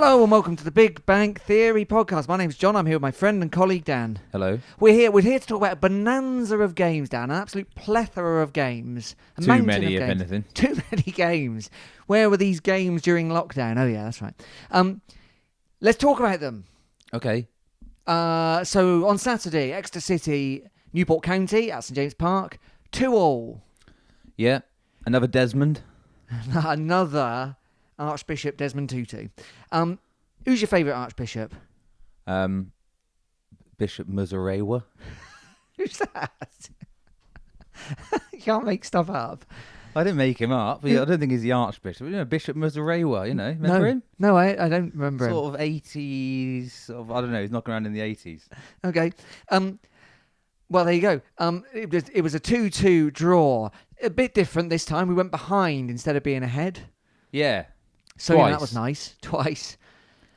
Hello and welcome to the Big Bang Theory podcast. My name's John. I'm here with my friend and colleague Dan. Hello. We're here to talk about a bonanza of games, Dan. An absolute plethora of games. Too many, if anything. Too many games. Where were these games during lockdown? Oh yeah, that's right. Let's talk about them. Okay. So on Saturday, Exeter City, Newport County at St James Park, 2-2. Yeah. Another Desmond. Another Archbishop Desmond Tutu. Who's your favourite Archbishop? Bishop Muzarewa. Who's that? You can't make stuff up. I didn't make him up. I don't think he's the Archbishop. Bishop Muzarewa, remember him? No, I don't remember him. Sort of 80s, I don't know, he's knocking around in the 80s. Okay. Well, there you go. It was a 2-2 draw. A bit different this time. We went behind instead of being ahead. Yeah. So yeah, that was nice. Twice.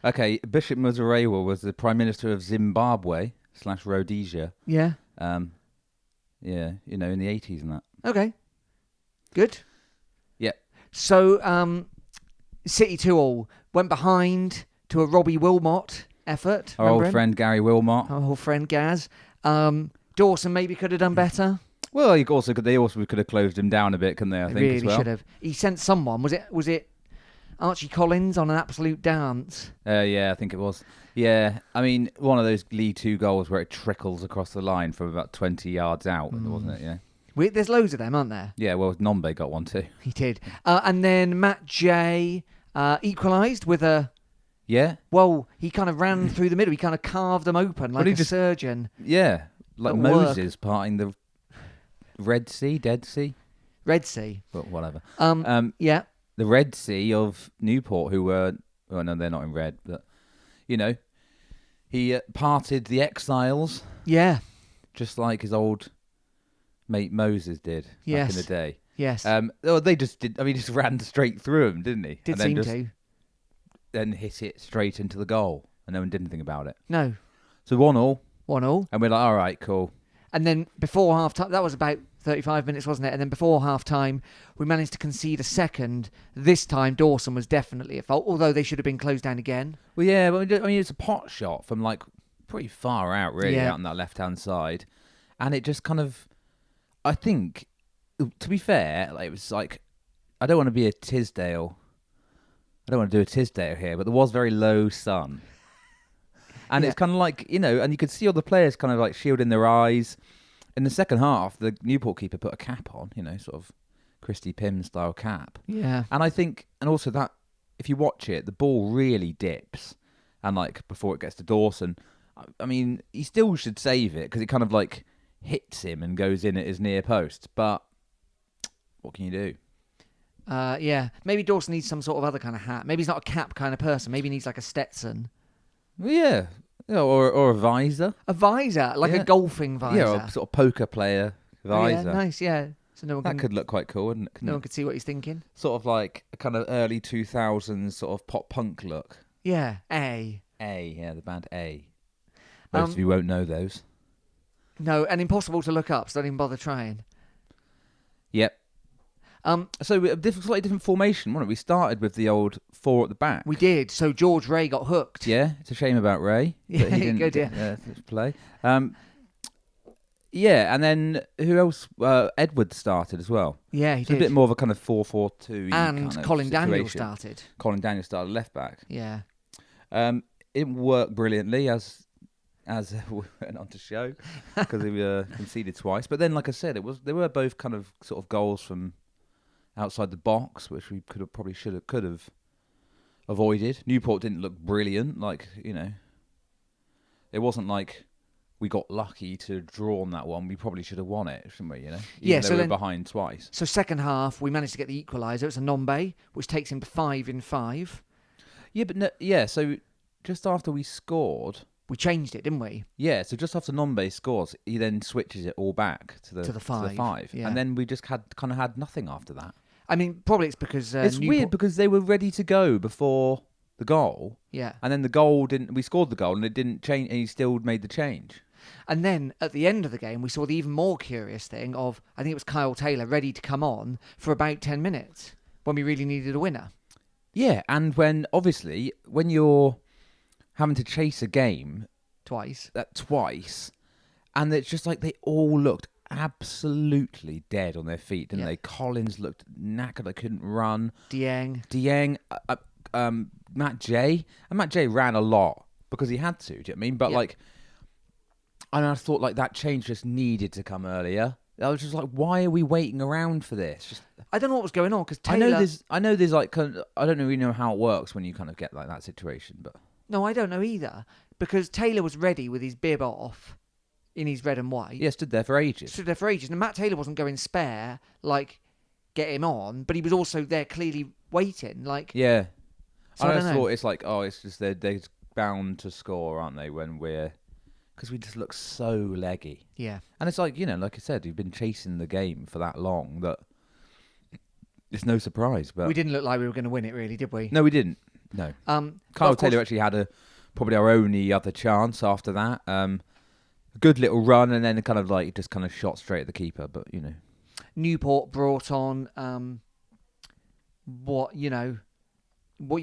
Okay, Bishop Muzarewa was the Prime Minister of Zimbabwe / Rhodesia. Yeah. In the 80s and that. Okay. Good. Yeah. So, City 2-2 went behind to a Robbie Wilmot effort. Our old friend Gary Wilmot. Our old friend Gaz. Dawson maybe could have done better. Well, they also could have closed him down a bit, couldn't they? I think really as well. Should have. He sent someone. Was it Archie Collins on an absolute dance? Yeah, I think it was. Yeah, I mean, one of those League 2 goals where it trickles across the line from about 20 yards out, wasn't it? Yeah. There's loads of them, aren't there? Yeah, well, Nombe got one too. He did. And then Matt J equalised with a... Yeah? Well, he kind of ran through the middle. He kind of carved them open like a surgeon. Yeah, like Moses parting the Red Sea, Dead Sea? Red Sea. But whatever. Yeah. The Red Sea of Newport, who were... Well, no, they're not in red, but, he parted the exiles. Yeah. Just like his old mate Moses did back in the day. Yes. They just did. I mean, he just ran straight through him, didn't he? Did seem to. Then hit it straight into the goal, and no one did anything about it. No. So 1-1. 1-1. And we're like, all right, cool. And then before half time, that was about 35 minutes, wasn't it? And then before half time, we managed to concede a second. This time, Dawson was definitely at fault, although they should have been closed down again. Well, yeah, but I mean, it's a pot shot from like pretty far out, really, out on that left-hand side, and it just kind of. I think, to be fair, it was like, I don't want to be a Tisdale. I don't want to do a Tisdale here, but there was very low sun. And it's kind of like, and you could see all the players kind of like shielding their eyes. In the second half, the Newport keeper put a cap on, sort of Christy Pym style cap. Yeah. And I think, and also that, if you watch it, the ball really dips. And like, before it gets to Dawson, I mean, he still should save it because it kind of like hits him and goes in at his near post. But what can you do? Yeah. Maybe Dawson needs some sort of other kind of hat. Maybe he's not a cap kind of person. Maybe he needs like a Stetson. Well, yeah. Or a visor. A visor, like a golfing visor. Yeah, or a sort of poker player visor. Yeah, nice, yeah. So that could look quite cool, wouldn't it? No one could see what he's thinking. Sort of like a kind of early 2000s sort of pop punk look. Yeah, A, the band A. Most of you won't know those. No, and impossible to look up, so don't even bother trying. Yep. So a slightly different formation, wasn't it? We started with the old 4 at the back. We did. So George Ray got hooked. Yeah, it's a shame about Ray. Yeah, he didn't good. play. Yeah, and then who else? Edward started as well. Yeah, he did. A bit more of a kind of 4-4-2. And kind of Colin situation. Daniel started. Colin Daniel started left back. Yeah. It worked brilliantly as we went on to show because we conceded twice. But then, like I said, they were both kind of sort of goals from outside the box, which we could have avoided. Newport didn't look brilliant, it wasn't like we got lucky to draw on that one. We probably should have won it, shouldn't we? Even though we were behind twice. So second half, we managed to get the equaliser. It's a Nombe, which takes him to 5 in 5. Yeah, but no, yeah. So just after we scored. We changed it, didn't we? Yeah, so just after Nombe scores, he then switches it all back to the 5. Yeah. And then we just had nothing after that. I mean, probably it's because it's weird because they were ready to go before the goal. Yeah. And then the goal didn't. We scored the goal and it didn't change. And he still made the change. And then at the end of the game, we saw the even more curious thing of I think it was Kyle Taylor ready to come on for about 10 minutes when we really needed a winner. Yeah, and when you're having to chase a game twice. Twice, and it's just like they all looked absolutely dead on their feet, didn't they? Collins looked knackered; they couldn't run. Dieng, Matt J. And Matt J ran a lot because he had to. Do you know what I mean? But and I thought like that change just needed to come earlier. I was just like, why are we waiting around for this? I don't know what was going on because Taylor... I know there's like I don't really know how it works when you kind of get like that situation, but no, I don't know either because Taylor was ready with his bib off in his red and white. Yeah, stood there for ages. And Matt Taylor wasn't going spare, like get him on, but he was also there clearly waiting. Like yeah, so I just thought it's like it's just they're bound to score, aren't they? Because we just look so leggy. Yeah. And it's like, like I said, you've been chasing the game for that long that it's no surprise. But we didn't look like we were going to win it, really, did we? No, we didn't. No. Kyle Taylor actually had probably our only other chance after that. Good little run, and then just shot straight at the keeper. But, Newport brought on what you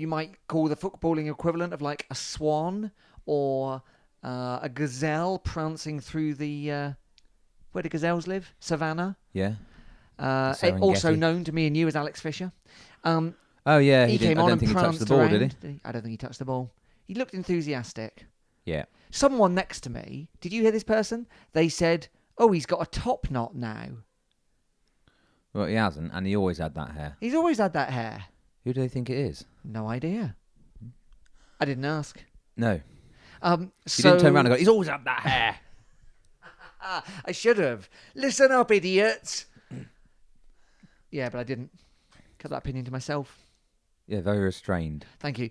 might call the footballing equivalent of like a swan or... a gazelle prancing through the... where do gazelles live? Savannah. Yeah. Also known to me and you as Alex Fisher. Oh, yeah. He came on and think he touched the ball, around. did he? I don't think he touched the ball. He looked enthusiastic. Yeah. Someone next to me, did you hear this person? They said, oh, he's got a top knot now. Well, he hasn't, and he always had that hair. He's always had that hair. Who do they think it is? No idea. I didn't ask. No. He didn't turn around and go, he's always had that hair. I should have. Listen up, idiots. Yeah, but I didn't. Kept that opinion to myself. Yeah, very restrained. Thank you.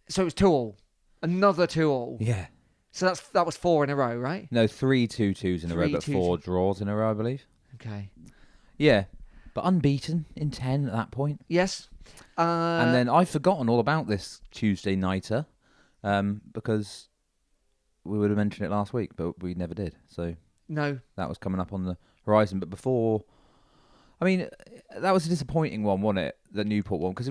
So it was 2-2. Another 2-2. Yeah. So that was 4 in a row, right? No, 3 2-2s in a row, but 4 draws in a row, I believe. Okay. Yeah, but unbeaten in 10 at that point. Yes. And then I've forgotten all about this Tuesday nighter. Because we would have mentioned it last week, but we never did. So no, that was coming up on the horizon. But before, that was a disappointing one, wasn't it? The Newport one, because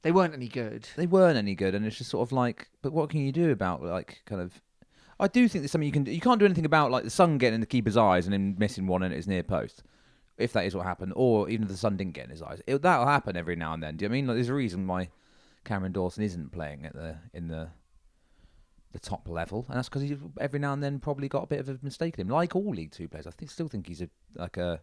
they weren't any good. They weren't any good, and it's just sort of like, but what can you do about I do think there's something you can do. You can't do anything about like the sun getting in the keeper's eyes and him missing one in his near post, if that is what happened, or even if the sun didn't get in his eyes. That'll happen every now and then. Do you know what I mean? Like, there's a reason why Cameron Dawson isn't playing in the top level, and that's because he's every now and then probably got a bit of a mistake in him, like all League Two players. I still think he's a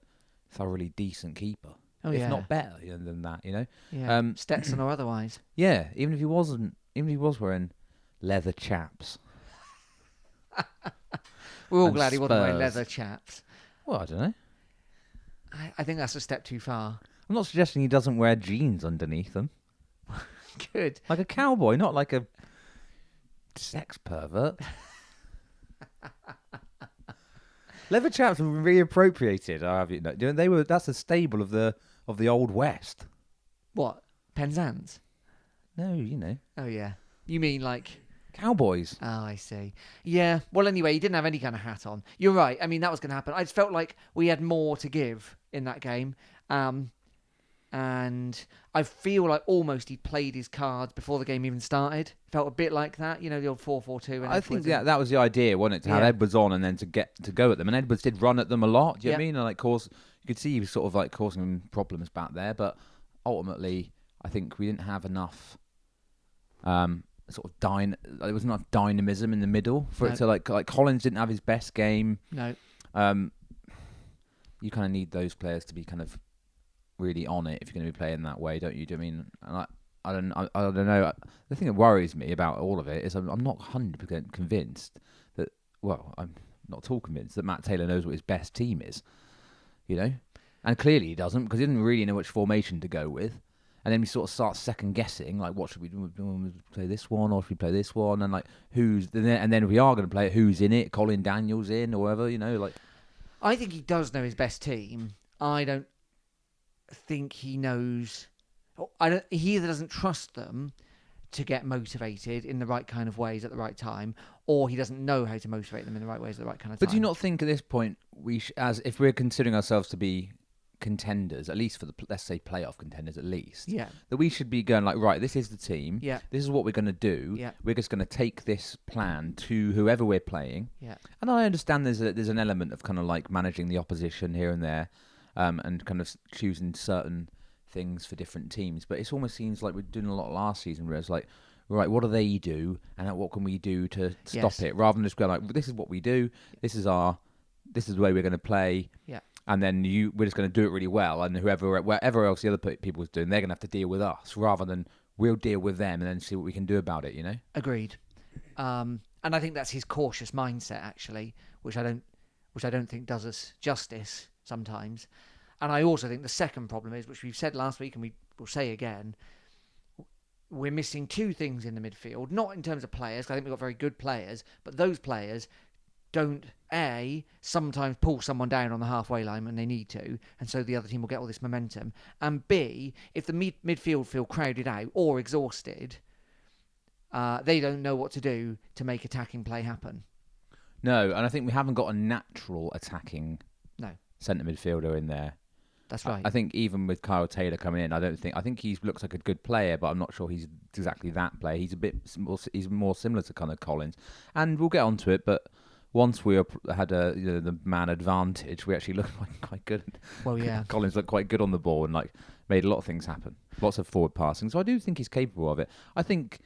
thoroughly decent keeper, if not better than that. Yeah. Stetson or otherwise. Yeah, even if he was wearing leather chaps. We're all glad he wasn't wearing leather chaps. Well, I don't know. I think that's a step too far. I'm not suggesting he doesn't wear jeans underneath them. Good. Like a cowboy, not like a sex pervert. Leather chaps were reappropriated. That's a staple of the Old West. What? Penzance? No, Oh yeah. You mean like cowboys? Oh, I see. Yeah. Well, anyway, he didn't have any kind of hat on. You're right. That was going to happen. I just felt like we had more to give in that game. And I feel like almost he'd played his cards before the game even started. Felt a bit like that, the old 4-4-2. I think that was the idea, wasn't it? To have Edwards on and then to go at them. And Edwards did run at them a lot. Do you know what I mean? And you could see he was sort of like causing them problems back there. But ultimately, I think we didn't have enough there wasn't enough dynamism in the middle for it to like Collins didn't have his best game. No. You kind of need those players to be kind of really on it if you're going to be playing that way, don't you? Do you mean? And I don't know. The thing that worries me about all of it is I'm not 100% convinced that. Well, I'm not at all convinced that Matt Taylor knows what his best team is. And clearly he doesn't, because he didn't really know which formation to go with. And then we sort of start second guessing, like, what should we do? Play this one, or should we play this one? And like, and then if we are going to play it, who's in it? Colin Daniels in, or whatever, like. I think he does know his best team. I don't think he knows. He either doesn't trust them to get motivated in the right kind of ways at the right time, or he doesn't know how to motivate them in the right ways at the right kind of time. But do you not think at this point as if we're considering ourselves to be contenders, at least for the let's say playoff contenders, at least. Yeah. That we should be going like, right, this is the team. Yeah. This is what we're going to do. Yeah. We're just going to take this plan to whoever we're playing. Yeah. And I understand there's an element of kind of like managing the opposition here and there, and kind of choosing certain things for different teams. But it almost seems like we're doing a lot last season, where it's like, right, what do they do, and what can we do to stop it? Rather than just go like, this is what we do. This is the way we're going to play. Yeah. And then we're just going to do it really well, and wherever else the other people is doing, they're going to have to deal with us, rather than we'll deal with them and then see what we can do about it. You know. Agreed. And I think that's his cautious mindset, actually, which I don't think does us justice sometimes. And I also think the second problem is, which we've said last week and we will say again, we're missing two things in the midfield. Not in terms of players, 'cause I think we've got very good players, but those players don't sometimes pull someone down on the halfway line when they need to, and so the other team will get all this momentum. And B, if the midfield feel crowded out or exhausted, they don't know what to do to make attacking play happen. No, and I think we haven't got a natural attacking centre midfielder in there. That's right. I think even with Kyle Taylor coming in, I think he looks like a good player, but I'm not sure he's exactly that player. He's more similar to kind of Collins, and we'll get onto it, but. Once we had the man advantage, we actually looked quite good. Well, yeah. Collins looked quite good on the ball and made a lot of things happen. Lots of forward passing. So I do think he's capable of it. I think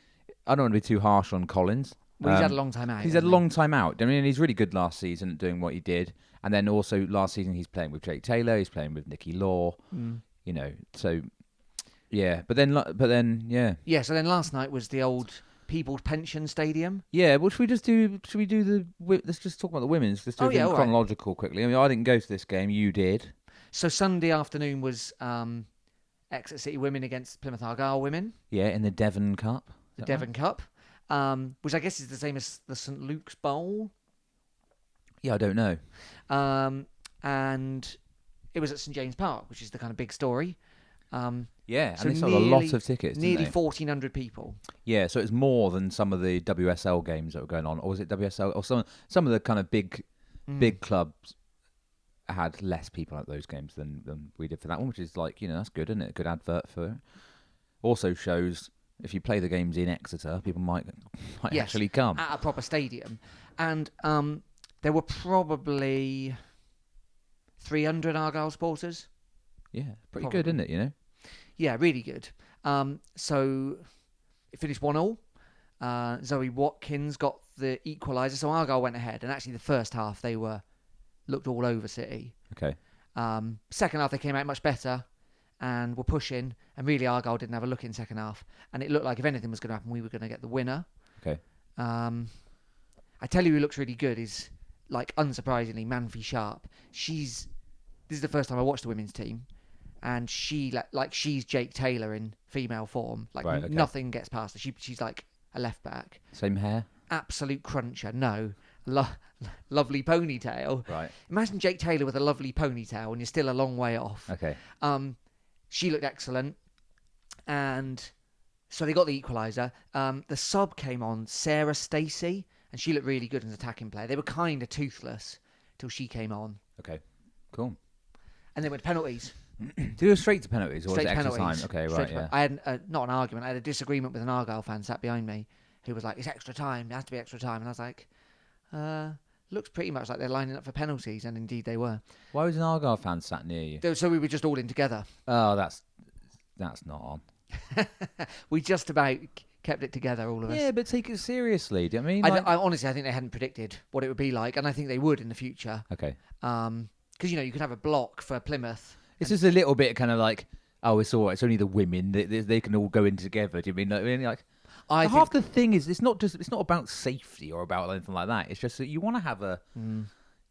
I don't want to be too harsh on Collins. Well, he's had a long time out. He's had a long time out. I mean, he's really good last season at doing what he did. And then also last season he's playing with Jake Taylor. He's playing with Nicky Law. You know, so yeah. But then yeah. Yeah. So then last night was the old People's Pension Stadium. Yeah, well, should we do let's just talk about the women's. Let's do it chronological quickly. I mean, I didn't go to this game. You did. So Sunday afternoon was Exeter City women against Plymouth Argyle women. Yeah, in the Devon Cup. The Devon Cup, which I guess is the same as the St Luke's Bowl. Yeah, I don't know. And it was at St James Park, which is the kind of big story. Yeah, so and they sold a lot of tickets, nearly 1,400 people. Yeah, so it's more than some of the WSL games that were going on. Or was it WSL? Or some of the kind of big clubs had less people at those games than we did for that one, which is like, that's good, isn't it? A good advert for it. Also shows if you play the games in Exeter, people might actually come. At a proper stadium. And there were probably 300 Argyle supporters. Yeah, pretty good, isn't it, Yeah, really good. So it finished 1-1. Zoe Watkins got the equaliser, so Argyle went ahead. And actually the first half they looked all over City. Okay. Second half they came out much better and were pushing, and really Argyle didn't have a look in second half. And it looked like if anything was going to happen, we were going to get the winner. Okay. I tell you who looks really good is, like, unsurprisingly, Manfi Sharp. This is the first time I watched the women's team. And she's Jake Taylor in female form. Like, right, okay. Nothing gets past her. She's like a left back. Same hair? Absolute cruncher. No. Lovely ponytail. Right. Imagine Jake Taylor with a lovely ponytail and you're still a long way off. Okay. She looked excellent. And so they got the equaliser. The sub came on, Sarah Stacey, and she looked really good as an attacking player. They were kind of toothless till she came on. Okay. Cool. And they went to penalties. Did it go straight to penalties, or was it extra time? Okay, Straight right, yeah. I had not an argument. I had a disagreement with an Argyle fan sat behind me who was like, "It's extra time. It has to be extra time." And I was like, "Looks pretty much like they're lining up for penalties," and indeed they were. Why was an Argyle fan sat near you? So we were just all in together. Oh, that's not on. We just about kept it together, all of us. Yeah, but take it seriously. Do you know what I mean? I honestly, I think they hadn't predicted what it would be like, and I think they would in the future. Okay. Because you could have a block for Plymouth. It's just a little bit kind of like, oh, it's all right. It's only the women. They can all go in together. Do you mean like? Half the thing is, it's not about safety or about anything like that. It's just that you want to have a,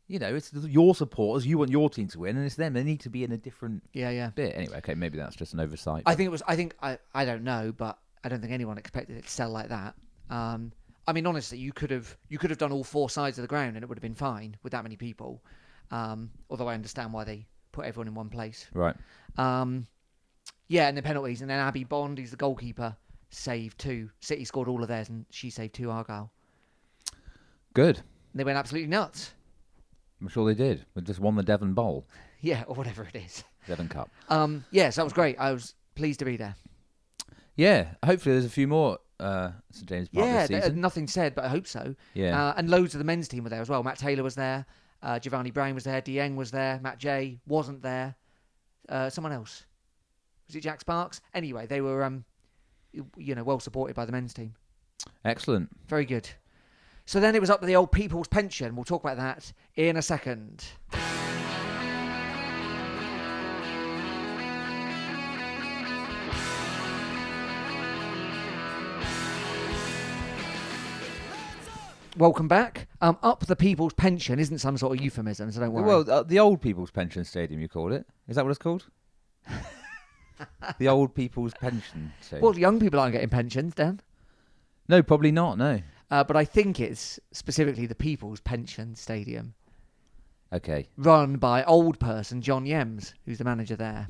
it's your supporters. You want your team to win, and it's them. They need to be in a different bit. Anyway, okay, maybe that's just an oversight. I don't know, but I don't think anyone expected it to sell like that. I mean, honestly, you could have done all four sides of the ground, and it would have been fine with that many people. Although I understand why they put everyone in one place. Right. And then penalties, and then Abby Bond, he's the goalkeeper, saved 2. City scored all of theirs, and she saved 2 Argyle. Good. They went absolutely nuts. I'm sure they did. We just won the Devon Bowl. Yeah, or whatever it is. Devon Cup. Yes, that was great. I was pleased to be there. Yeah, hopefully there's a few more St James Park this season. Nothing said, but I hope so. Yeah. And loads of the men's team were there as well. Matt Taylor was there. Giovanni Brown was there. Dieng was there. Matt J wasn't there. Someone else. Was it Jack Sparks? Anyway, they were, well supported by the men's team. Excellent. Very good. So then it was up to the old people's pension. We'll talk about that in a second. Welcome back. Up the people's pension isn't some sort of euphemism, so don't worry. Well, the old people's pension stadium, you called it. Is that what it's called? The old people's pension stadium. Well, young people aren't getting pensions, Dan. No, probably not, no. But I think it's specifically the People's Pension Stadium. Okay. Run by old person John Yems, who's the manager there.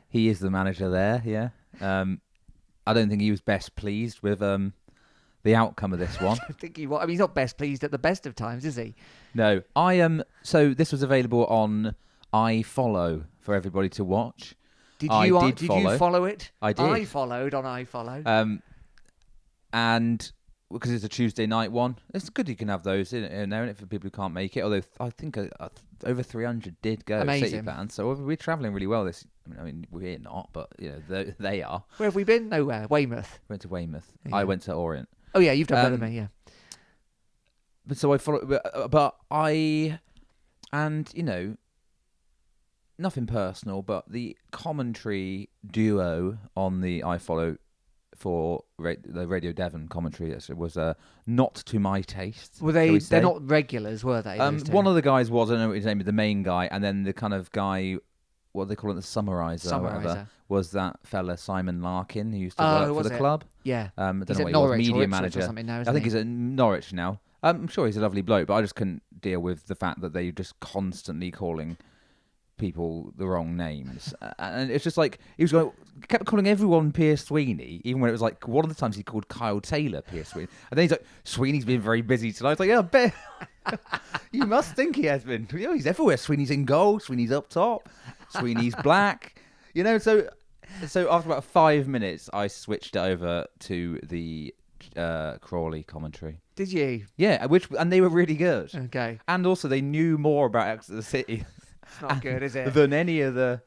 He is the manager there, yeah. I don't think he was best pleased with the outcome of this one. I think he was. I mean, he's not best pleased at the best of times, is he? No. I am. So this was available on iFollow for everybody to watch. Did you follow it? I did. I followed on iFollow. And because it's a Tuesday night one, it's good you can have those in there, and for people who can't make it. Although I think over 300 did go. Amazing. City fans, so we're travelling really well this. I mean, we're not, but they are. Where have we been? Nowhere. Weymouth. Went to Weymouth. Yeah. I went to Orient. Oh yeah, you've done better than me. Yeah. But so I follow, but I, and nothing personal, but the commentary duo on the iFollow for the Radio Devon commentary was not to my taste. Were they? They're not regulars, were they? One of the guys was, I don't know what his name is, the main guy, and then the kind of guy, what do they call it, the summariser, or whatever, was that fella Simon Larkin, who used to work for the club. Yeah. I don't he's know at what Norwich he was, media or manager. Or something now, I think he's at Norwich now. I'm sure he's a lovely bloke, but I just couldn't deal with the fact that they just constantly calling people the wrong names. And it's just like, kept calling everyone Pierce Sweeney, even when it was like, one of the times he called Kyle Taylor Pierce Sweeney. And then he's like, Sweeney's been very busy tonight. It's like, yeah, I bet. You must think he has been. He's everywhere. Sweeney's in goal. Sweeney's up top. Sweeney's black. So after about 5 minutes, I switched it over to the Crawley commentary. Did you? Yeah, and they were really good. Okay. And also, they knew more about Exeter City. It's not good, is it? Than any of the,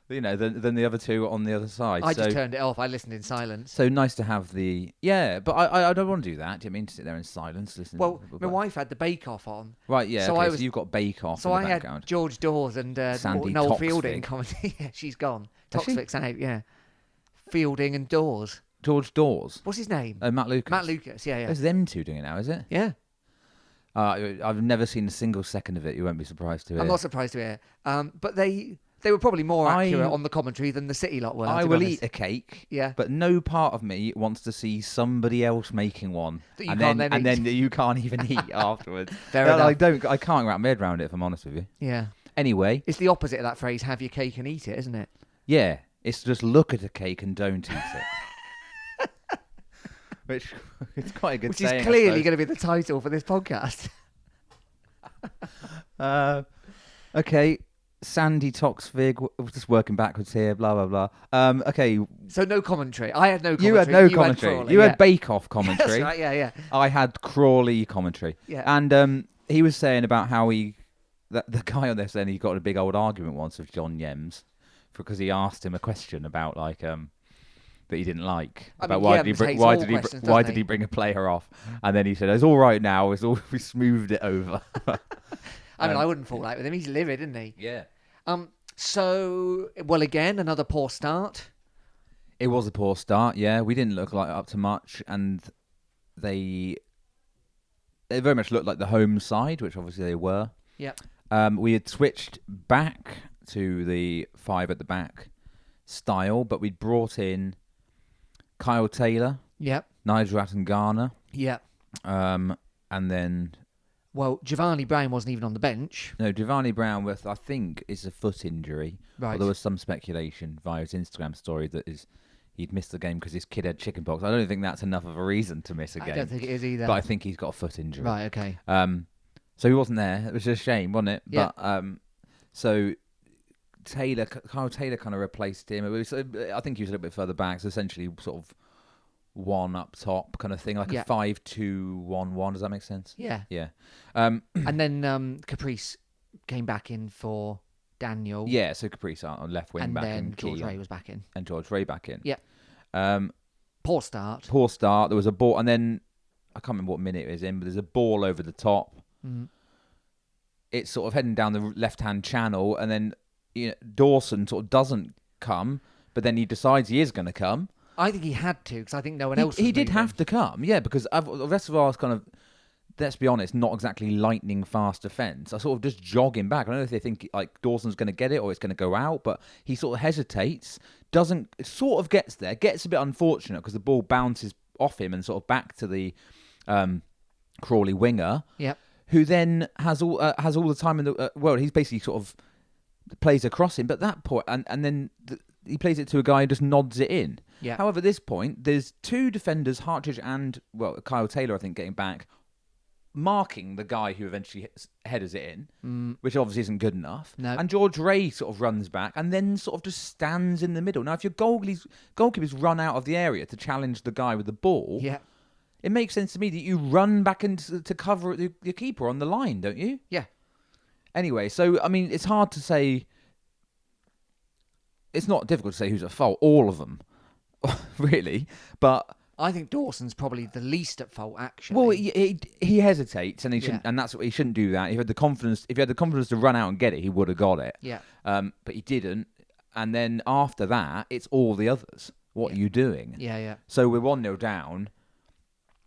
than the other two on the other side. I just turned it off. I listened in silence. So nice to have but I don't want to do that. Do you mean to sit there in silence listening? Well, my wife had the Bake Off on. Right, yeah. So, so you've got Bake Off. So in the I background. had George Dawes and Noel Fielding commenting. Yeah, she's gone. Toxvic's out. Yeah, Fielding and Dawes. George Dawes. What's his name? Matt Lucas. Matt Lucas. Yeah. It's them two doing it now, is it? Yeah. I've never seen a single second of it. You won't be surprised to hear. I'm not surprised to hear. But they were probably more accurate on the commentary than the City lot were. I will eat a cake. Yeah. But no part of me wants to see somebody else making one that you can't then eat. Then you can't even eat afterwards. Fair enough. I can't wrap my head around it, if I'm honest with you. Yeah. Anyway, it's the opposite of that phrase: "Have your cake and eat it," isn't it? Yeah. It's just look at a cake and don't eat it. Which it's quite a good saying. Which is clearly going to be the title for this podcast. Okay, Sandy Toxvig, just working backwards here, blah, blah, blah. Okay. So no commentary. I had no commentary. You had no commentary. You had Bake Off commentary. That's right, yeah. I had Crawley commentary. Yeah. And he was saying about how the guy on there saying he got in a big old argument once with John Yems because he asked him a question about that he didn't like. Why did he bring a player off? And then he said, "It's all right now. We smoothed it over." I wouldn't fall out with him. He's livid, isn't he? Yeah. So, again, another poor start. It was a poor start. Yeah, we didn't look like up to much, and they very much looked like the home side, which obviously they were. Yeah. We had switched back to the 5 at the back style, but we'd brought in Kyle Taylor, Nigel Attengana, and then Giovanni Brown wasn't even on the bench. No, Giovanni Brown I think is a foot injury. Right. But there was some speculation via his Instagram story that he'd missed the game because his kid had chickenpox. I don't think that's enough of a reason to miss a game. I don't think it is either. But I think he's got a foot injury. Right. Okay. So he wasn't there. It was a shame, wasn't it? Yeah. But so Kyle Taylor kind of replaced him. I think he was a little bit further back, so essentially sort of one up top kind of thing, like a 5-2-1-1. Does that make sense? Yeah. Yeah. And then Caprice came back in for Daniel. Yeah, so Caprice on left wing back, and and George Ray was back in. And George Ray back in. Yeah. Poor start. There was a ball, and then I can't remember what minute it was in, but there's a ball over the top. Mm. It's sort of heading down the left-hand channel, and then Dawson sort of doesn't come, but then he decides he is going to come. I think he had to, because I think no one else was He did moving. have to come, yeah, because the rest of ours kind of, let's be honest, not exactly lightning fast defence. I sort of just jogging back. I don't know if they think like Dawson's going to get it or it's going to go out, but he sort of hesitates, sort of gets there, gets a bit unfortunate because the ball bounces off him and sort of back to the Crawley winger, who then has all the time in the world. He's basically sort of plays across him, but that point, and then he plays it to a guy and just nods it in. Yeah. However, at this point, there's two defenders, Hartridge and Kyle Taylor, I think, getting back, marking the guy who eventually headers it in, which obviously isn't good enough. No. And George Ray sort of runs back and then sort of just stands in the middle. Now, if your goalkeepers run out of the area to challenge the guy with the ball, it makes sense to me that you run back into to cover your keeper on the line, don't you? Yeah. Anyway, so, I mean, it's hard to say. It's not difficult to say who's at fault. All of them, really. But I think Dawson's probably the least at fault, actually. well, he hesitates, and he shouldn't, and that's what he shouldn't do. That if he had the confidence to run out and get it, he would have got it. Yeah. But he didn't, and then after that, it's all the others. What are you doing? Yeah, yeah. So we're 1-0 down.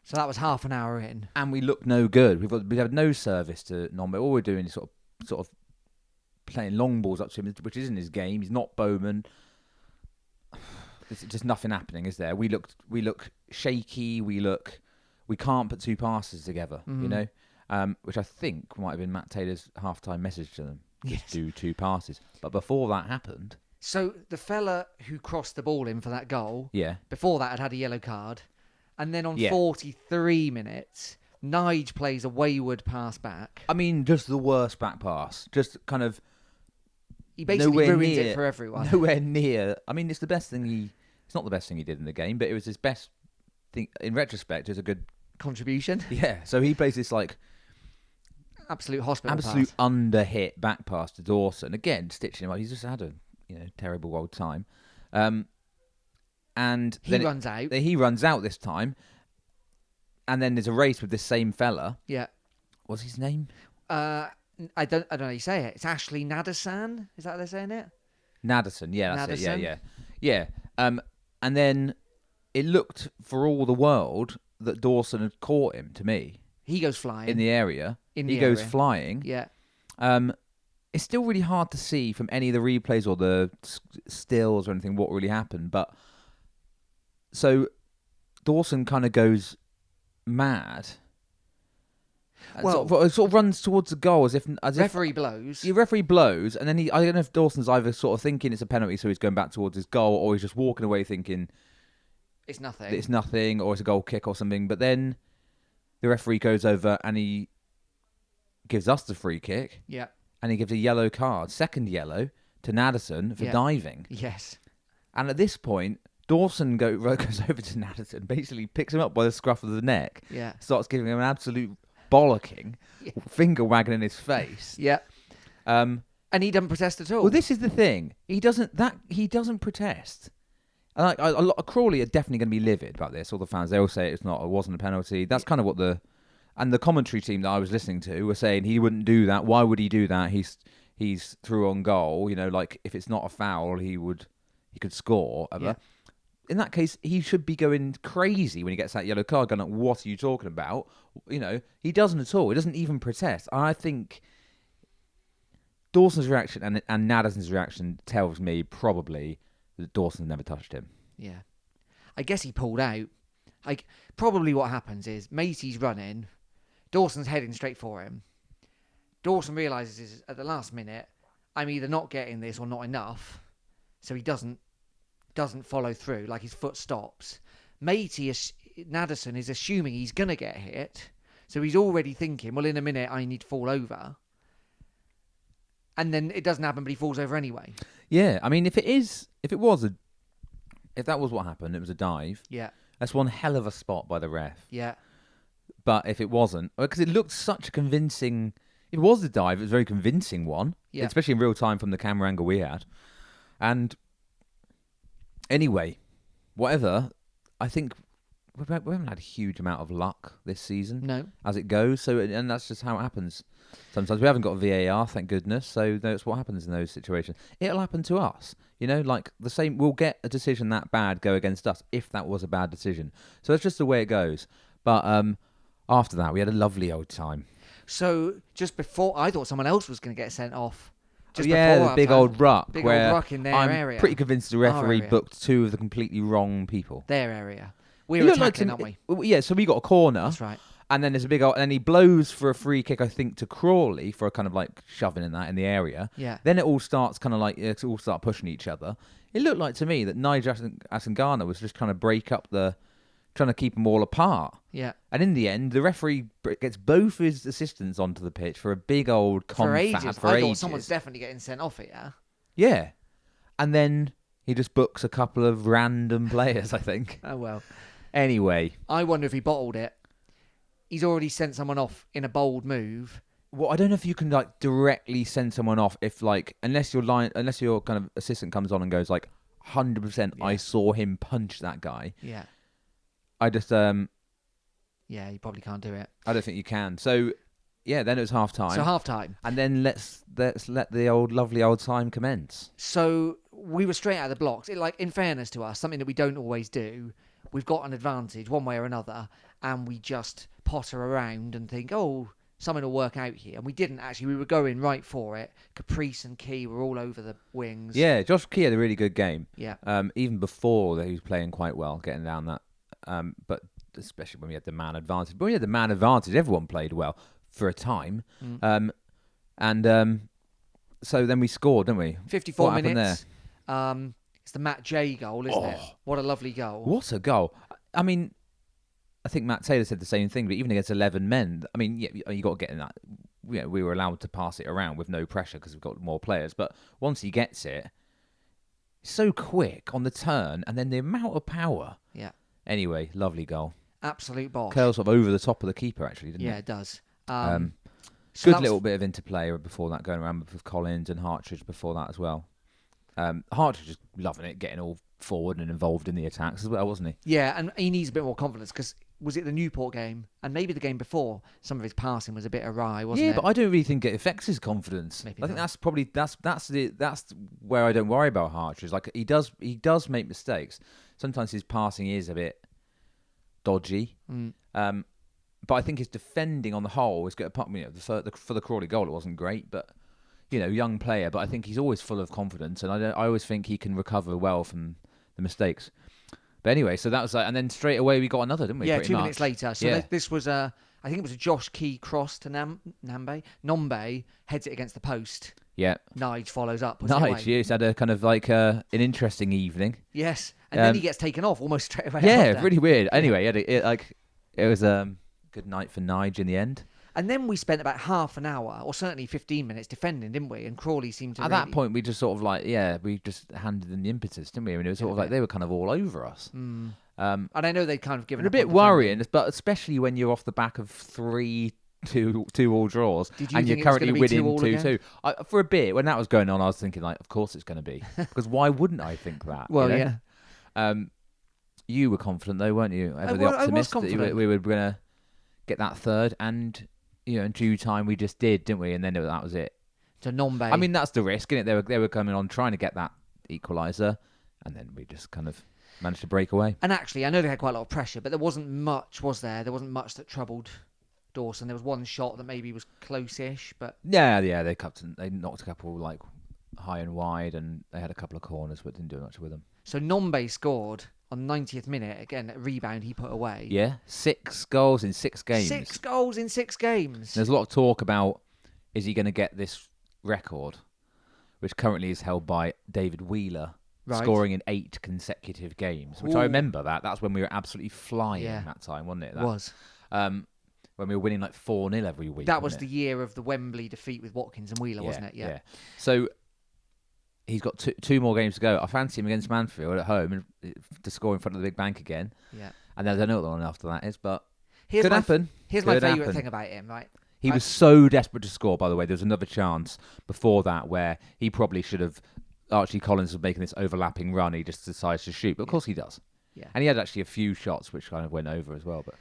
So that was half an hour in, and we look no good. We have no service to Nombe. All we're doing is sort of playing long balls up to him, which isn't his game. He's not Bowman. There's just nothing happening, is there? We look shaky. We can't put two passes together, which I think might have been Matt Taylor's halftime message to them. Just do two passes. But before that happened, so the fella who crossed the ball in for that goal, before that had a yellow card, and then on 43 minutes, Nige plays a wayward pass back. I mean, just the worst back pass. Just kind of. He basically ruins it for everyone. Nowhere near. I mean, it's the best thing It's not the best thing he did in the game, but it was his best thing. In retrospect, it's a good contribution. Yeah. So he plays this like absolute hospital absolute pass. Under-hit back pass to Dawson. Again, stitching him up. He's just had a terrible old time. And he runs out. He runs out this time. And then there's a race with this same fella. Yeah. What's his name? I don't know how you say it. It's Ashley Nadesan. Is that how they're saying it? Nadesan. Yeah, that's it. Yeah. And then it looked for all the world that Dawson had caught him. To me, he goes flying in the area. He goes flying. Yeah. It's still really hard to see from any of the replays or the stills or anything what really happened. But so Dawson kind of goes mad. Well, sort of runs towards the goal as if referee blows. The referee blows, and then I don't know if Dawson's either sort of thinking it's a penalty, so he's going back towards his goal, or he's just walking away thinking it's nothing, or it's a goal kick or something. But then the referee goes over and he gives us the free kick. Yeah, and he gives a yellow card, second yellow, to Nadesan for diving. Yes, and at this point, Dawson goes over to Nadesan, basically picks him up by the scruff of the neck. Yeah, starts giving him an absolute bollocking, finger wagging in his face. Yeah. And he doesn't protest at all. Well, this is the thing. He doesn't protest. And Crawley are definitely going to be livid about this. All the fans, they all say it wasn't a penalty. That's kind of what the commentary team that I was listening to were saying. He wouldn't do that. Why would he do that? He's through on goal. Like if it's not a foul, he could score. Yeah. In that case, he should be going crazy when he gets that yellow card, going, what are you talking about? He doesn't at all. He doesn't even protest. I think Dawson's reaction and Nadesan's reaction tells me probably that Dawson's never touched him. Yeah. I guess he pulled out. Probably what happens is Matey's running, Dawson's heading straight for him. Dawson realises at the last minute, I'm either not getting this or not enough, so he doesn't follow through, like his foot stops. Nadesan is assuming he's going to get hit, so he's already thinking, well, in a minute I need to fall over. And then it doesn't happen, but he falls over anyway. Yeah, I mean, if that was what happened, it was a dive. Yeah. That's one hell of a spot by the ref. Yeah. But if it wasn't, because it looked such a convincing, if it was a dive, it was a very convincing one, especially in real time from the camera angle we had. And anyway, whatever, I think we haven't had a huge amount of luck this season. No. As it goes, and that's just how it happens. Sometimes we haven't got VAR, thank goodness, so that's what happens in those situations. It'll happen to us, like the same, we'll get a decision that bad go against us if that was a bad decision. So that's just the way it goes. But after that, we had a lovely old time. So just before, I thought someone else was going to get sent off. Just the big old ruck. Big old ruck in their area. I'm pretty convinced the referee booked two of the completely wrong people. Their area. We're attacking, aren't we? Yeah, so we got a corner. That's right. And then there's a big old... And then he blows for a free kick, I think, to Crawley for a kind of like shoving in that in the area. Yeah. Then it all starts kind of like... It all start pushing each other. It looked like to me that Nigel Asangana was just trying to break up trying to keep them all apart. Yeah. And in the end, the referee gets both his assistants onto the pitch for a big old confab for ages. I thought someone's definitely getting sent off here. Yeah. And then he just books a couple of random players, I think. Oh, well. Anyway. I wonder if he bottled it. He's already sent someone off in a bold move. Well, I don't know if you can like directly send someone off if like unless your kind of assistant comes on and goes like 100%. I saw him punch that guy. Yeah. I just Yeah, you probably can't do it. I don't think you can. So yeah, then it was half time. So half time, and then let's let the lovely old time commence. So we were straight out of the blocks. In fairness to us, something that we don't always do. We've got an advantage one way or another, and we just potter around and think, oh, something will work out here. And we didn't actually. We were going right for it. Caprice and Key were all over the wings. Yeah, Josh Key had a really good game. Yeah. Even before he was playing quite well, getting down that. But especially when we had the man advantage. But when we had the man advantage, everyone played well for a time. So then we scored, didn't we? 54 minutes. It's the Matt J goal, isn't it? What a lovely goal. What a goal. I mean, I think Matt Taylor said the same thing, but even against 11 men, I mean, you got to get in that. We were allowed to pass it around with no pressure because we've got more players. But once he gets it, so quick on the turn, and then the amount of power. Yeah. Anyway, lovely goal. Absolute boss. Curls sort of over the top of the keeper, actually, didn't it? Yeah, it does. Good little bit of interplay before that, going around with Collins and Hartridge before that as well. Hartridge just loving it, getting all forward and involved in the attacks as well, wasn't he? Yeah, and he needs a bit more confidence because was it the Newport game and maybe the game before? Some of his passing was a bit awry, wasn't it? Yeah, but I don't really think it affects his confidence. Maybe I think that's probably that's where I don't worry about Hartridge. Like he does make mistakes. Sometimes his passing is a bit dodgy. But I think his defending on the whole is good. Apart from for the Crawley goal, it wasn't great, but young player. But I think he's always full of confidence, and I always think he can recover well from the mistakes. But anyway, so that was and then straight away we got another, didn't we? Yeah, pretty 2 much. minutes later. So this was I think it was a Josh Key cross to Nombe. Nombe heads it against the post. Yeah. Nige follows up. Nige, he's had a kind of like an interesting evening. Yes, and then he gets taken off almost straight away. Yeah, after. really weird. Anyway, it was a good night for Nige in the end. And then we spent about half an hour, or certainly 15 minutes, defending, didn't we? And Crawley seemed to At that point, we just sort of we just handed them the impetus, didn't we? I mean, it was sort of like they were kind of all over us. And I know they'd kind of given a bit worrying, but especially when you're off the back of 3-2 all draws, and you're currently winning 2-2. For a bit, when that was going on, I was thinking, of course it's going to be. Because why wouldn't I think that? Well, yeah. You were confident, though, weren't you? I was confident That we were going to get that third, and in due time we just did, didn't we? And then that was it. To Nombe. I mean, that's the risk, isn't it? They were coming on trying to get that equaliser, and then we just kind of managed to break away. And actually, I know they had quite a lot of pressure, but there wasn't much, was there? There wasn't much that troubled Dawson. There was one shot that maybe was close-ish, but yeah, they knocked a couple high and wide, and they had a couple of corners, but didn't do much with them. So Nombe scored on the 90th minute. Again, a rebound he put away. Yeah, 6 goals in 6 games. 6 goals in 6 games. There's a lot of talk about, is he going to get this record, which currently is held by David Wheeler, scoring in 8 consecutive games, which I remember that. That's when we were absolutely flying that time, wasn't it? It was. when we were winning like 4-0 every week. That was wasn't the year of the Wembley defeat with Watkins and Wheeler, wasn't it? Yeah. So he's got two more games to go. I fancy him against Mansfield at home to score in front of the big bank again. Yeah. And I don't know what the one after that is, but Here's could happen. Here's my favourite thing about him, right? He was so desperate to score, by the way. There was another chance before that where he probably should have... Archie Collins was making this overlapping run. He just decides to shoot. But of course he does. Yeah. And he had actually a few shots which kind of went over as well. But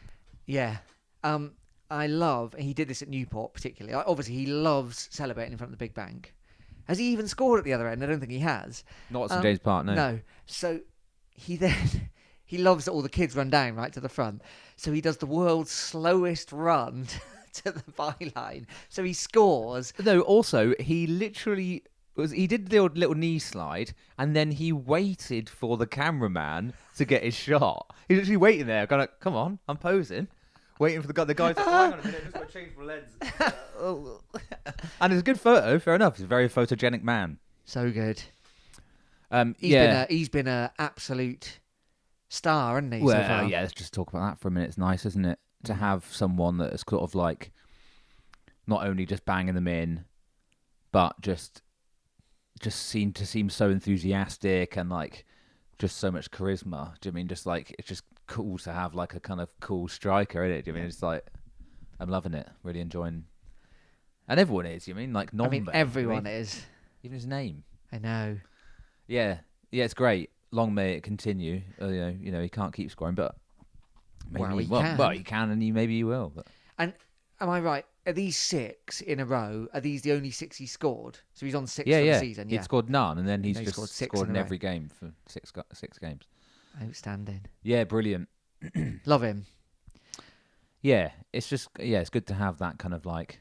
yeah. I love... He did this at Newport particularly. Obviously, he loves celebrating in front of the big bank. Has he even scored at the other end? I don't think he has. Not at St James Park, no. No. So he then... He loves that all the kids run down right to the front. So he does the world's slowest run to the byline. So he scores. No, also, he literally... He did the little knee slide, and then he waited for the cameraman to get his shot. He was literally waiting there, going, come on, I'm posing. Waiting for the guy. The guy's like, hang on a minute, I've just got to change my lens. And it's a good photo, fair enough. He's a very photogenic man. So good. He's been an absolute star, hasn't he? Well, so far? Yeah, let's just talk about that for a minute. It's nice, isn't it? To have someone that is sort of like not only just banging them in, but just seem so enthusiastic and like just so much charisma. Do you mean just like it's just cool to have like a kind of cool striker, isn't it? Do you mean it's like I'm loving it, really enjoying, and everyone is. You mean like Nombe? I mean everyone is. Even his name. I know. Yeah, it's great. Long may it continue. You know, he can't keep scoring, but maybe he can. He can, and maybe he will. But. And am I right? Are these 6 in a row? Are these the only 6 he scored? So he's on 6 for the season. Yeah, he'd scored none, and then he's just scored in every game for six games. Outstanding. Yeah, brilliant. Love him. Yeah, it's just it's good to have that kind of like.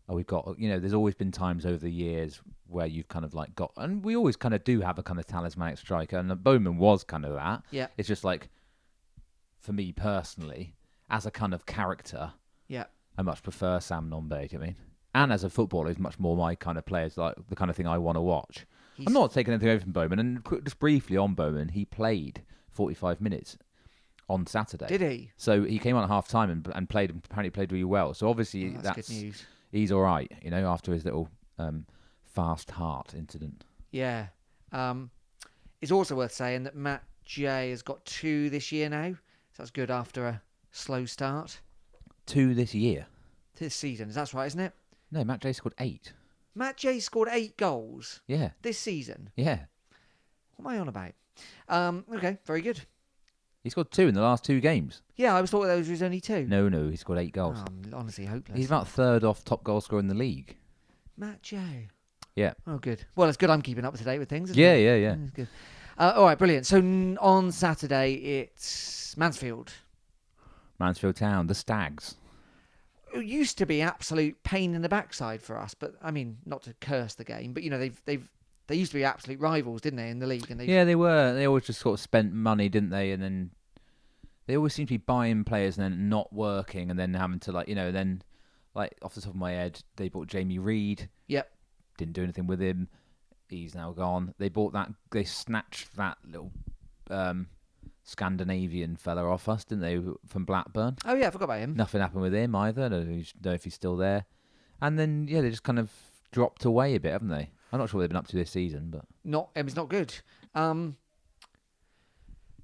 Oh, we've got there's always been times over the years where you've kind of like got, and we always kind of do have a kind of talismanic striker, and Bowman was kind of that. Yeah. It's just like, for me personally, as a kind of character. Yeah. I much prefer Sam Nombe, do you know what I mean? And as a footballer, he's much more my kind of player. It's like the kind of thing I want to watch. I'm not taking anything away from Bowman. And just briefly on Bowman, he played 45 minutes on Saturday. Did he? So he came on at half-time and played, and apparently played really well. So obviously that's good news. He's all right, after his little fast heart incident. Yeah. It's also worth saying that Matt J has got 2 this year now. So that's good after a slow start. 2 this year. This season. That's right, isn't it? No, Matt J scored 8. Matt J scored 8 goals. Yeah. This season. Yeah. What am I on about? Okay, very good. He scored 2 in the last 2 games. Yeah, I was thought those was only 2. No, he scored 8 goals. Honestly hopeless. He's about 3rd off top goal scorer in the league. Matt J. Yeah. Oh, good. Well, it's good I'm keeping up to date with things, isn't it? Yeah. It's good. All right, brilliant. So on Saturday, it's Mansfield. Mansfield Town, the Stags. It used to be absolute pain in the backside for us, but I mean, not to curse the game, but they used to be absolute rivals, didn't they, in the league? And they were. They always just sort of spent money, didn't they? And then they always seem to be buying players and then not working, and then having to then off the top of my head, they bought Jamie Reed. Yep. Didn't do anything with him. He's now gone. They bought that. They snatched that little Scandinavian fella off us, didn't they, from Blackburn? Oh yeah, I forgot about him. Nothing happened with him either. I don't know if he's still there. And then they just kind of dropped away a bit, haven't they? I'm not sure what they've been up to this season, but it's not good.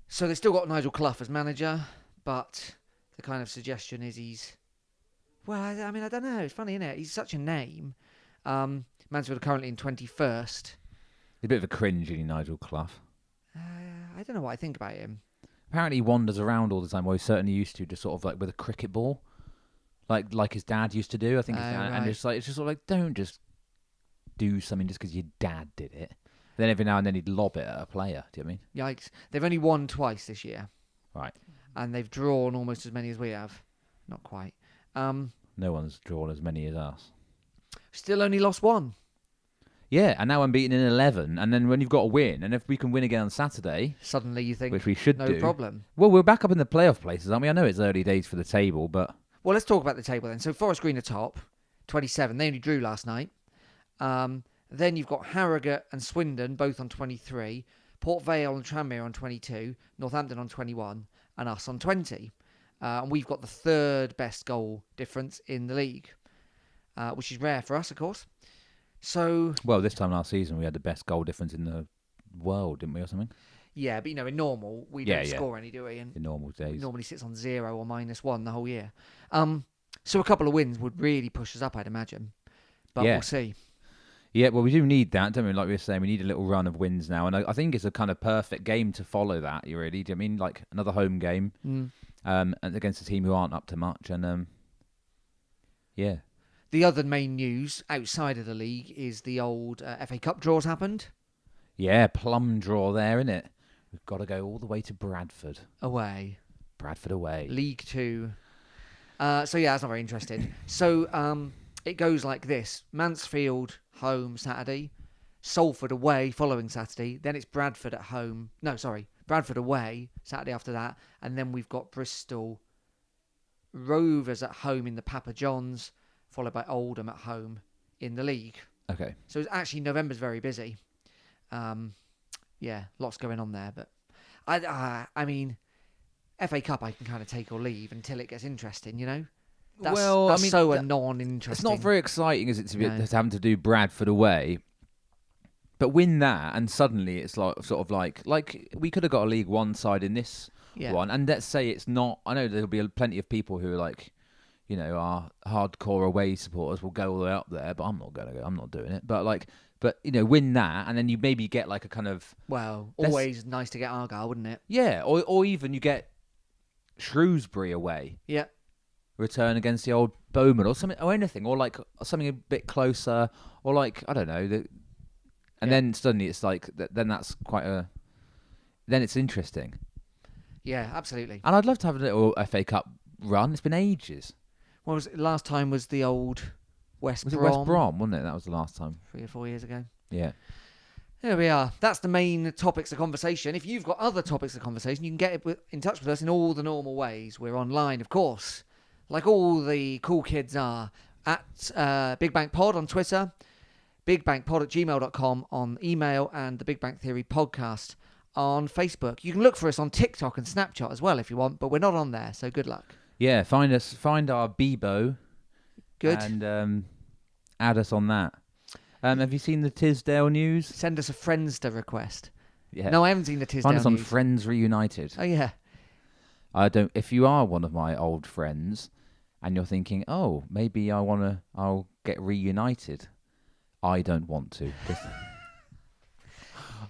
So they've still got Nigel Clough as manager, but the kind of suggestion is he's. Well, I mean, I don't know. It's funny, isn't it? He's such a name. Mansfield are currently in 21st. He's a bit of a cringe, isn't he, Nigel Clough? I don't know what I think about him. Apparently he wanders around all the time, well, he certainly used to, just sort of like with a cricket ball. Like his dad used to do, I think. Right. And it's just sort of like, don't just do something just because your dad did it. Then every now and then he'd lob it at a player. Do you know what I mean? Yikes. They've only won twice this year. Right. And they've drawn almost as many as we have. Not quite. No one's drawn as many as us. Still only lost 1. Yeah, and now I'm beaten in 11. And then when you've got a win, and if we can win again on Saturday... Suddenly you think, which we should do. No problem. Well, we're back up in the playoff places, aren't we? I know it's early days for the table, but... Well, let's talk about the table then. So Forest Green are top, 27. They only drew last night. Then you've got Harrogate and Swindon, both on 23. Port Vale and Tranmere on 22. Northampton on 21. And us on 20. And we've got the third best goal difference in the league, which is rare for us, of course. So, well, this time last season we had the best goal difference in the world, didn't we, or something? yeah, but in normal, we don't score any, do we? And in normal days. it normally sits on 0 or -1 the whole year. So a couple of wins would really push us up, I'd imagine. But we'll see. Yeah, well, we do need that, don't we? Like we were saying, we need a little run of wins now. And I think it's a kind of perfect game to follow that, you really. Do you mean like another home game and against a team who aren't up to much? And, yeah. The other main news outside of the league is the old FA Cup draws happened. Yeah, plum draw there, innit? We've got to go all the way to Bradford. Away. Bradford away. League 2. So, yeah, that's not very interesting. So, it goes like this. Mansfield home Saturday. Salford away following Saturday. Then it's Bradford at home. No, sorry. Bradford away Saturday after that. And then we've got Bristol Rovers at home in the Papa John's, followed by Oldham at home in the league. Okay. So, it's actually November's very busy. Yeah, lots going on there. But, I mean, FA Cup I can kind of take or leave until it gets interesting, That's so non-interesting. It's not very exciting, is it, to be having to do Bradford away? But win that, and suddenly it's like sort of like we could have got a League One side in this one, and let's say it's not. I know there'll be plenty of people who are like, our hardcore away supporters will go all the way up there, but I'm not going to go. I'm not doing it. But win that, and then you maybe get like a kind of always nice to get Argyle, wouldn't it? Yeah, or even you get Shrewsbury away. Yeah. Return against the old Bowman or something, or anything, or like something a bit closer, or like I don't know. Then suddenly it's like then that's then it's interesting. Yeah, absolutely. And I'd love to have a little FA Cup run. It's been ages. What was it? Last time was the old West Brom. Was it West Brom, wasn't it? That was the last time. 3 or 4 years ago. Yeah. There we are. That's the main topics of conversation. If you've got other topics of conversation, you can get in touch with us in all the normal ways. We're online, of course, like all the cool kids are, at Big Bank Pod on Twitter, bigbankpod@gmail.com on email, and the Big Bang Theory podcast on Facebook. You can look for us on TikTok and Snapchat as well if you want, but we're not on there, so good luck. Yeah, find our Bebo. Good. And add us on that. Have you seen the Tisdale news? Send us a Friendster request. Yeah. No, I haven't seen the Tisdale news. Find us on Friends Reunited. Oh, yeah. If you are one of my old friends and you're thinking, oh, maybe I'll get reunited. I don't want to.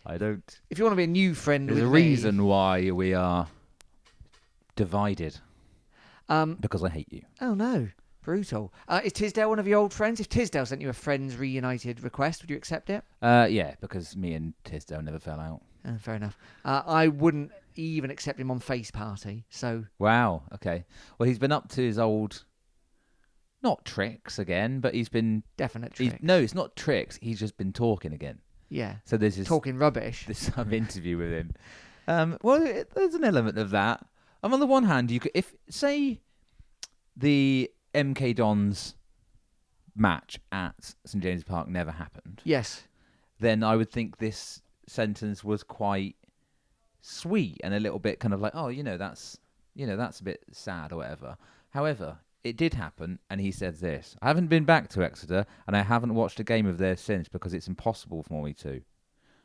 I don't. If you want to be a new friend there's with a me, reason why we are divided. Because I hate you. Oh, no. Brutal. Is Tisdale one of your old friends? If Tisdale sent you a Friends Reunited request, would you accept it? Yeah, because me and Tisdale never fell out. Fair enough. I wouldn't even accept him on Face Party, so... Wow, okay. Well, he's been up to his old... Not tricks again, but he's been... Definite tricks. No, it's not tricks. He's just been talking again. Yeah. So there's this... Talking rubbish. This interview with him. Well, there's an element of that. On the one hand, you could... If, say, the MK Dons match at St James's Park never happened. Yes. Then I would think this sentence was quite sweet and a little bit kind of like, oh, that's a bit sad or whatever. However, it did happen, and he said this: I haven't been back to Exeter, and I haven't watched a game of theirs since because it's impossible for me to.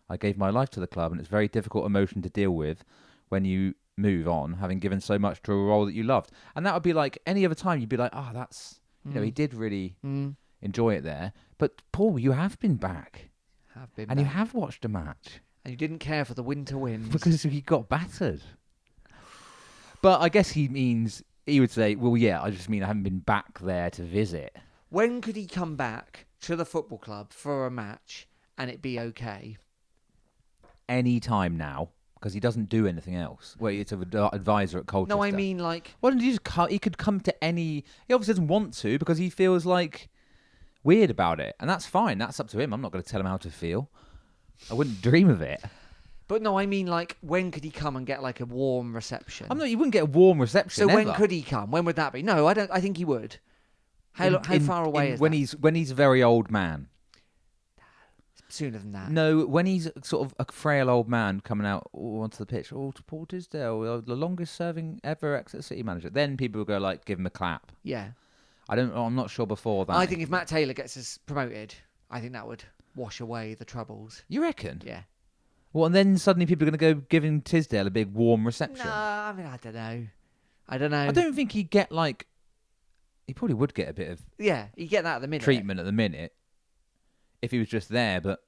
I gave my life to the club, and it's a very difficult emotion to deal with when you move on, having given so much to a role that you loved. And that would be like any other time, you'd be like, oh, that's, he did really enjoy it there. But Paul, you have been back. And you have watched a match. And you didn't care for the winter winds. Because he got battered. But I guess he would say, well, yeah, I just mean I haven't been back there to visit. When could he come back to the football club for a match and it be okay? Any time now, because he doesn't do anything else. Well, it's an advisor at Colchester. No, I mean like... Why don't you just he could come to any... He obviously doesn't want to because he feels like weird about it. And that's fine. That's up to him. I'm not going to tell him how to feel. I wouldn't dream of it. But no, I mean like when could he come and get like a warm reception? You wouldn't get a warm reception. So when could he come? When would that be? No, I don't. I think he would. How far away is when that? When he's a very old man. sooner than that. No, when he's sort of a frail old man coming out onto the pitch, to Paul Tisdale, the longest-serving ever Exeter City manager, then people will go like, give him a clap. Yeah. I'm not sure before that. I think if Matt Taylor gets us promoted, I think that would wash away the troubles. You reckon? Yeah. Well, and then suddenly people are going to go giving Tisdale a big warm reception. No, I mean, I don't know. I don't think he'd get like. He probably would get a bit of Yeah, you get that at the minute. treatment at the minute if he was just there, but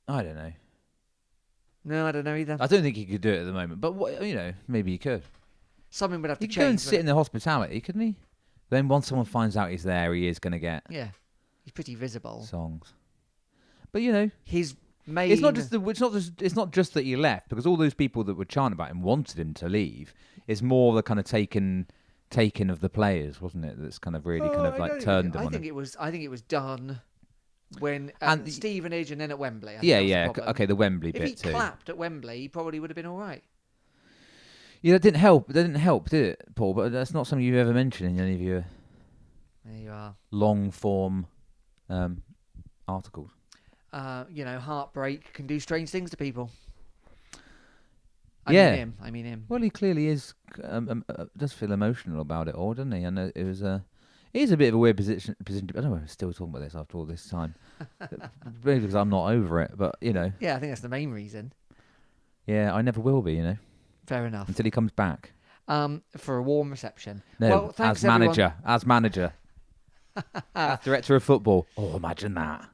I don't know. No, I don't know either. I don't think he could do it at the moment, but maybe he could. Something would have to He change. could go and sit in the hospitality, couldn't he? Then once someone finds out he's there, he is going to get Yeah, he's pretty visible. songs. But His main. it's not just that he left, because all those people that were chanting about him wanted him to leave. It's more the kind of taking of the players, wasn't it? That's kind of really turned them on him. I think it was done when And Stevenage and then at Wembley. I think Yeah, that was the yeah. problem. Okay, the Wembley If bit he too. clapped at Wembley, he probably would have been all right. Yeah, that didn't help. That didn't help, did it, Paul? But that's not something you've ever mentioned in any of your There you are. long form articles. Heartbreak can do strange things to people. Yeah. I mean him. Well, he clearly is. Does feel emotional about it all, doesn't he? I know it was It is a bit of a weird position. I don't know why we're still talking about this after all this time. Maybe because I'm not over it, but Yeah, I think that's the main reason. Yeah, I never will be. Fair enough. Until he comes back. For a warm reception. No, well, thanks, as manager, as director of football. Oh, imagine that.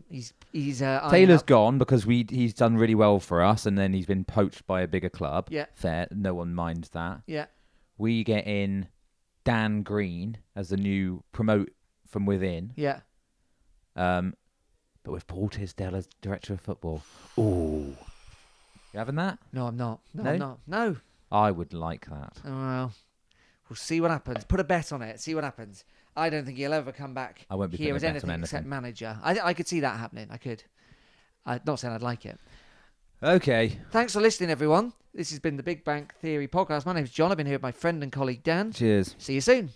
He's Taylor's gone because he's done really well for us, and then he's been poached by a bigger club. Yeah, fair. No one minds that. Yeah, we get in Dan Green as the new promote from within. Yeah. But with Paul Tisdale as director of football. Ooh, you having that? No, I'm not. No, No? I'm not. No. I would like that. Oh, well, we'll see what happens. Put a bet on it. See what happens. I don't think he'll ever come back I won't be here putting as a bet on anything except anything. manager. I could see that happening. I could. I'm not saying I'd like it. Okay. Thanks for listening, everyone. This has been the Big Bang Theory podcast. My name's John. I've been here with my friend and colleague Dan. Cheers. See you soon.